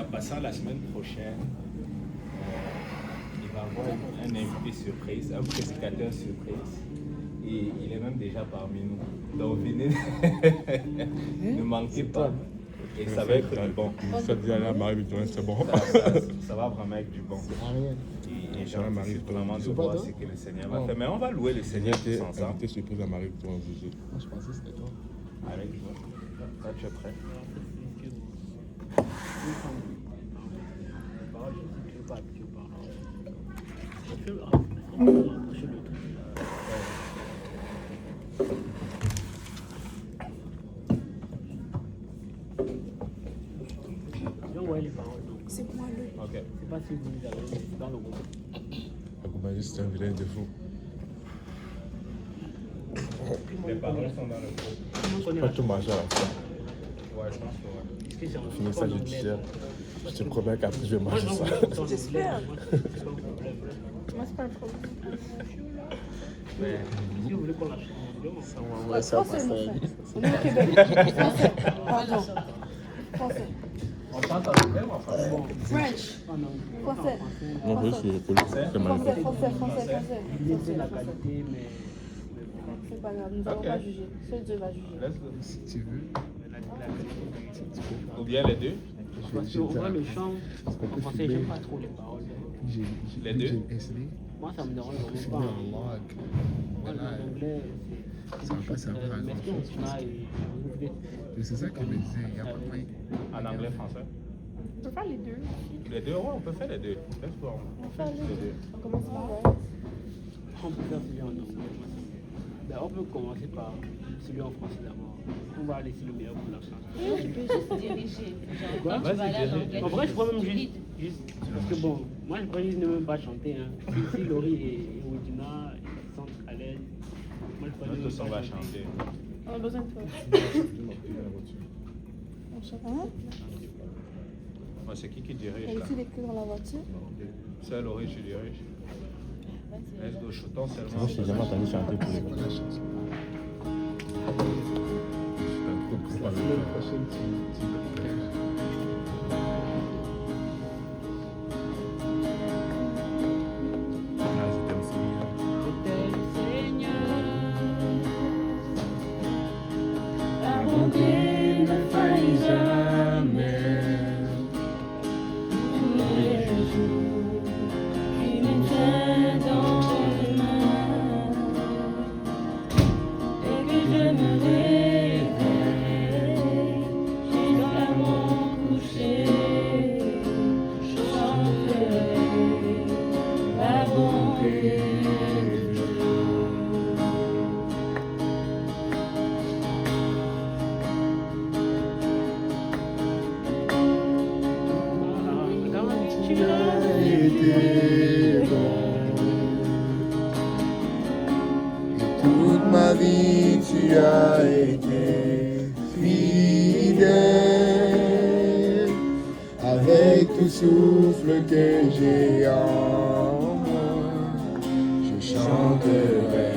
en passant, la semaine prochaine, il va y avoir un invité surprise, un prédicateur surprise. Et il est même déjà parmi nous. Donc venez, ne manquez pas. Et ça va être du bon. Ça dit à la Marie-Victorine, c'est bon. Ça va vraiment être du bon. Et j'anticipe vraiment de voir ce que le Seigneur va faire. Mais on va louer le Seigneur tous ensemble. T'es surprise à Marie-Victorine. Moi, je pensais que c'était toi. Avec toi. Là, tu es prêt? C'est moi le. Ok. Je sais pas si vous avez dans le groupe. Accompagné, c'est un vilain de fou. Les paroles sont dans le groupe. Pas tout manger à la fin. Ouais, je pense que ouais. Finis ça, je te dis. Je te promets qu'après, je vais manger ça. J'espère. Moi, c'est pas un problème. Mais Si vous voulez qu'on la change, Ouais, français, mon frère. On est au Québec. Français. Pardon. Français. on chante en anglais ou en français? French. Français. Non, je suis poli. C'est Français, magnifique. français. il est de la qualité, mais C'est pas grave, nous allons pas juger. Seul Dieu va juger. Let's go. Si tu veux. la qualité. Ou bien les deux? Parce qu'en vrai, le chant, en français, j'aime pas trop les paroles. Les deux? Moi, ça me dérange vraiment C'est pas. un log. Moi, l'anglais, Ça va pas servir à grand chose. C'est ça qu'elle me disait. Il n'y a pas de moyen. En anglais, français? On peut faire les deux. Les deux, ouais, on peut faire les deux. Let's go. On peut faire les deux. On commence par On peut faire celui en anglais. Ben, on peut commencer par celui en français d'abord. On va laisser le meilleur pour la fin. Tu peux juste diriger. Genre, Quoi? quand tu vas aller en anglais. En vrai, je pourrais même tu juste. Parce que bon, moi je pourrais juste ne même pas chanter. Hein. Si Laurie et Wodina ils se sentent à l'aise, moi je pourrais Nous même tous, on pas va chanter. chanter. On a besoin de toi. On chante. Moi, c'est qui Il y dirige a là? aussi des clés dans la voiture. C'est Laurie, je dirige. Let's go, chantons seulement. Moi, je t'ai jamais entendu chanter pour les La semaine prochaine, tu Ta bonté ne faillit jamais. Tous les jours, tu me tiens dans les mains. Et que je me réveille jusqu'à mon coucher, je chanterai la bonté de Dieu. as été bon. Et toute ma vie, tu as été fidèle. Avec tout souffle que j'ai en moi, je chanterai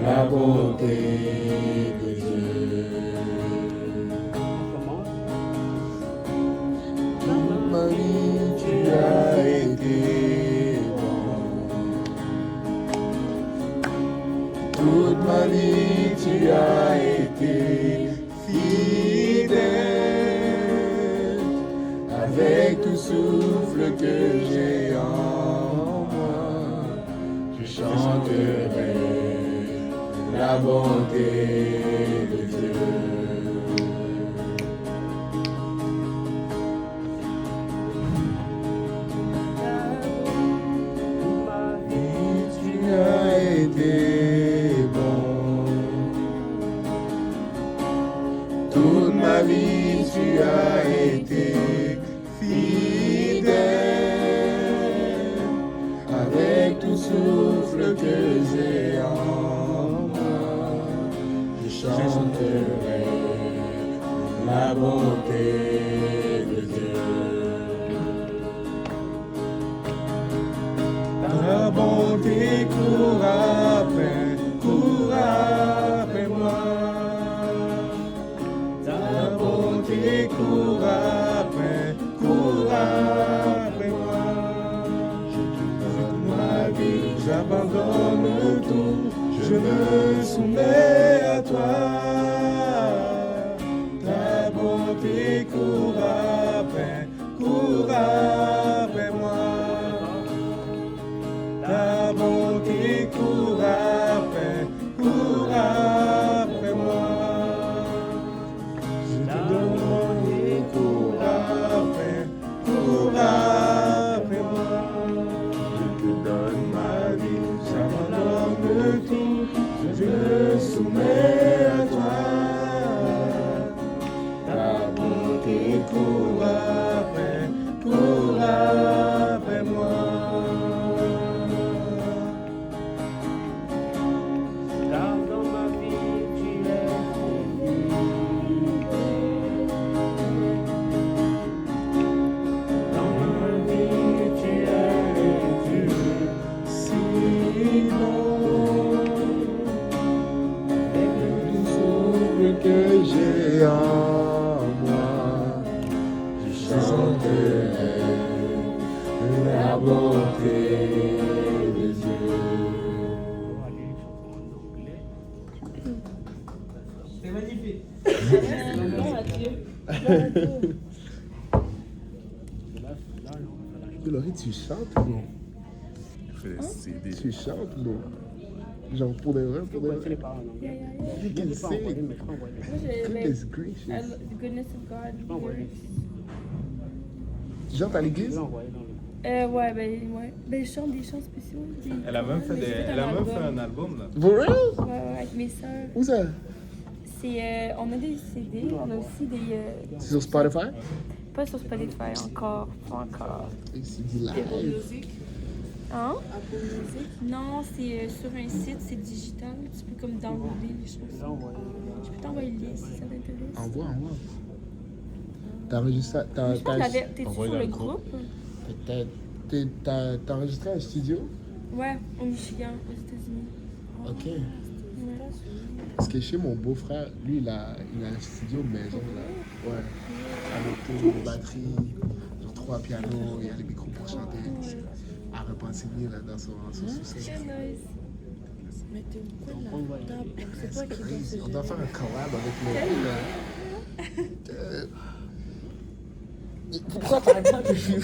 la beauté de Dieu. Toute ma vie, tu as été bon. Toute ma vie, tu as été fidèle. Avec tout souffle que j'ai en moi, je chanterai la bonté de Dieu. Tu as été bon. Toute ma vie, tu as été fidèle. Avec tout souffle que j'ai en moi, je chanterai la bonté de Dieu. Ta bonté court après moi. Ta bonté court après je me soumets à toi. Ta bonté court après moi. Ta bonté court après moi. Je te donne et cours après moi. Je te donne ma vie, j'abandonne tout, je me soumets à toi. Ta bonté court après moi. Car dans ma vie, tu es dans ma vie, tu es Si bon, avec le souffle que j'ai en moi, je chanterai la bonté de Dieu. C'est magnifique. Laurie, tu chantes ou non? Tu chantes ou non? Genre pour de vrai, pour de C'est les vrai. paroles en anglais. You can Je peux envoyer, sing. mais je peux envoyer. Goodness gracious. The goodness of God. Je peux envoyer. Tu chantes à Je l'église? peux envoyer dans le. Ouais. Ben, je chante des chants spéciaux. Elle a même fait, un album là. For real? Ouais, avec mes sœurs. Où ça? C'est, on a des CD, on a aussi des... C'est sur Spotify? pas sur Spotify encore, pas encore. Et c'est du live. Hein? Non, c'est sur un site, c'est digital. Tu peux comme downloader les choses. Je peux t'envoyer le lien si ça t'intéresse. Envoie. T'as enregistré... Je pense que t'es-tu Envoie sur dans le le groupe. groupe? T'as enregistré un studio? Ouais, au Michigan, aux États-Unis. Ok. Ouais. Parce que chez mon beau-frère, lui, il a un studio maison, là. Ouais. Avec des batteries, genre 3 pianos, il y a les micros pour chanter. À Repentigny, là, dans son sous-sol. Très nice. Mais t'es pourquoi la table? C'est toi qui donne ce On doit faire un collab avec mon là. Pourquoi t'arrêtes pas de filmer?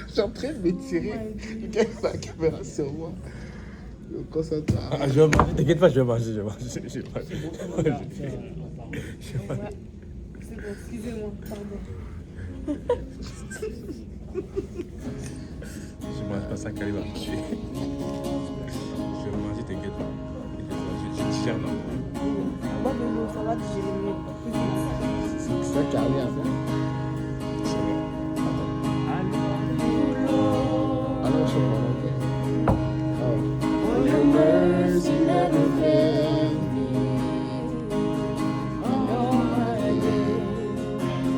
Je suis en train de m'étirer. Quelqu'un met la caméra sur moi. Concentre-toi. Je vais manger, t'inquiète pas, je vais manger. C'est bon, excusez-moi, pardon. Je mange pas ça, Kali va me tuer. Je vais manger, t'inquiète pas. Je digère non. Moi, mais bon, ça va digérer mieux. C'est ça qui arrive à faire. Alors, je suis For your mercy never failed me. All my days,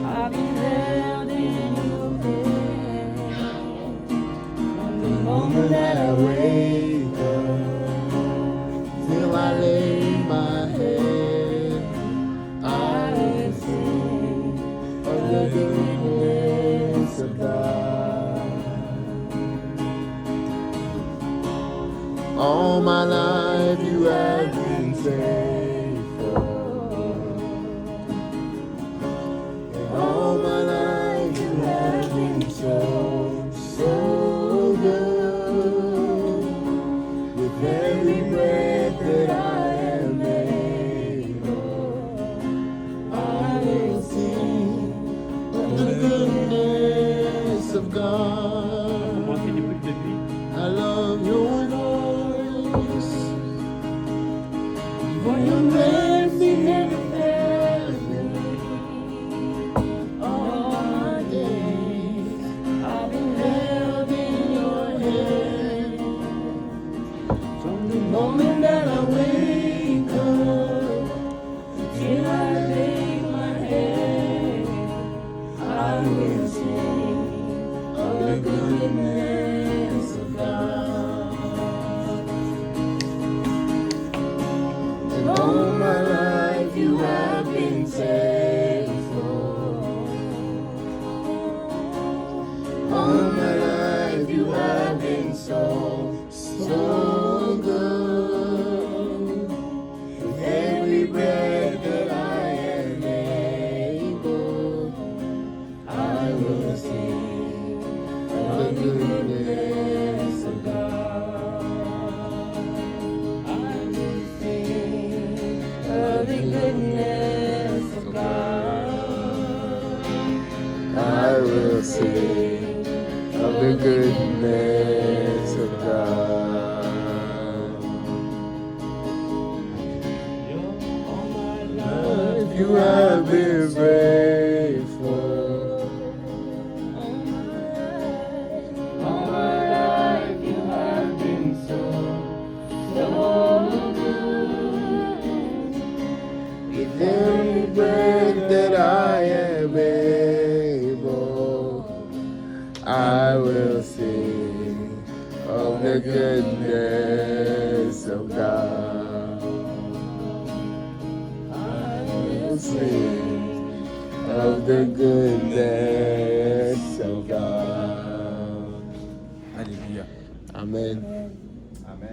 I've been held in your hand. From the moment that I wake up till I lay my head, I will sing of the goodness of God. All my life you have been faithful. And all my life you have been so good. With every breath that I am able, I will sing of the goodness of God. Commencez depuis le début. I love your voice. For your mercy never fails me. all my days. I've been held in your hand. From the Moment that I wake up till I lay my head, I will sing of the goodness of God. and all my life You have been faithful. all my life you have been so good. I will sing of the goodness of God. If you have been faithful, All my life you have been so good. with every breath that I am able, I will sing of the goodness of God. I will sing of the goodness of God. Alléluia. Amen.